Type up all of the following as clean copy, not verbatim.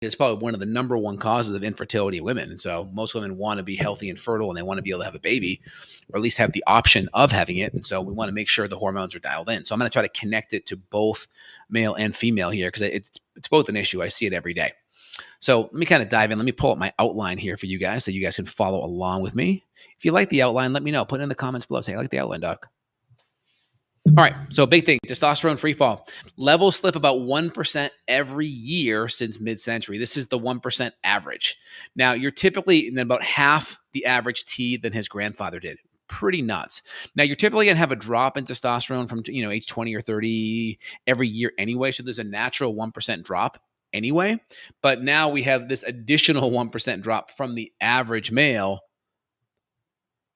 is probably one of the number one causes of infertility in women. And so most women want to be healthy and fertile, and they want to be able to have a baby, or at least have the option of having it. And so we want to make sure the hormones are dialed in. So I'm going to try to connect it to both male and female here, because it's both an issue. I see it every day. So let me kind of dive in. Let me pull up my outline here for you guys so you guys can follow along with me. If you like the outline, let me know. Put it in the comments below. Say, I like the outline, doc. All right, so big thing, testosterone free fall. Levels slip about 1% every year since mid-century. This is the 1% average. Now, you're typically in about half the average T than his grandfather did. Pretty nuts. Now, you're typically going to have a drop in testosterone from age 20 or 30 every year anyway, so there's a natural 1% drop anyway. But now we have this additional 1% drop from the average male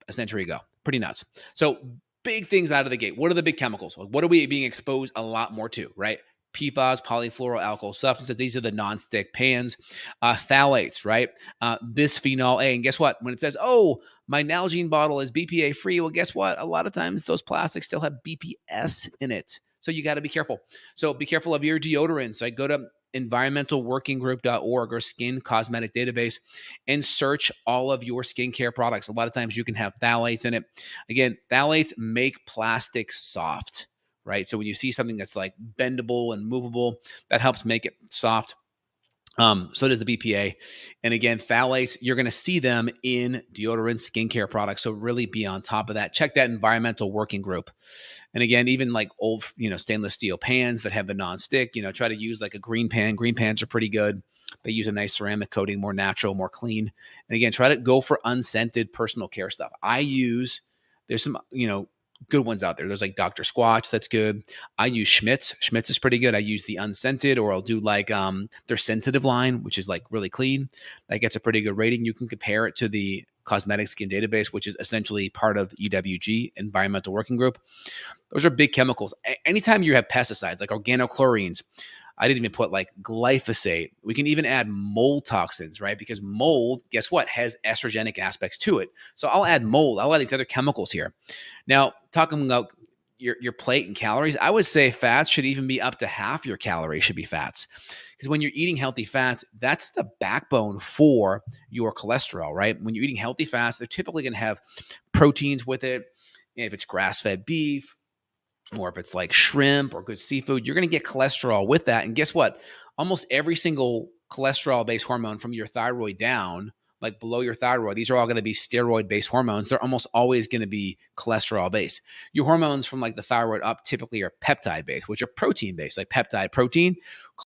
a century ago. Pretty nuts. So big things out of the gate. What are the big chemicals? What are we being exposed a lot more to, right? PFAS, polyfluoroalkyl substances. These are the nonstick pans. Phthalates, right? Bisphenol A. And guess what? When it says, oh, my Nalgene bottle is BPA free, well, guess what? A lot of times those plastics still have BPS in it. So you got to be careful. So be careful of your deodorants. I go to environmentalworkinggroup.org or Skin Cosmetic Database and search all of your skincare products. A lot of times you can have phthalates in it. Again, phthalates make plastic soft, right? So when you see something that's like bendable and movable, that helps make it soft. So does the BPA. And again, phthalates, you're going to see them in deodorants, skincare products. So really be on top of that. Check that environmental working group. And again, even like old, stainless steel pans that have the non-stick, try to use like a green pan. Green pans are pretty good. They use a nice ceramic coating, more natural, more clean. And again, try to go for unscented personal care stuff. There's some, good ones out there. There's like Dr. Squatch, that's good. I use Schmidt's. Schmidt's is pretty good. I use the unscented, or I'll do like their sensitive line, which is like really clean. That gets a pretty good rating. You can compare it to the Cosmetic Skin Database, which is essentially part of EWG, Environmental Working Group. Those are big chemicals. Anytime you have pesticides like organochlorines, I didn't even put like glyphosate. We can even add mold toxins, right? Because mold, guess what, has estrogenic aspects to it. So I'll add mold. I'll add these other chemicals here. Now, talking about your plate and calories, I would say fats should even be up to half your calories should be fats. Because when you're eating healthy fats, that's the backbone for your cholesterol, right? When you're eating healthy fats, they're typically going to have proteins with it. If it's grass-fed beef, or if it's like shrimp or good seafood, you're going to get cholesterol with that. And guess what? Almost every single cholesterol-based hormone from your thyroid down, like below your thyroid, these are all going to be steroid-based hormones. They're almost always going to be cholesterol-based. Your hormones from like the thyroid up typically are peptide-based, which are protein-based, like peptide protein.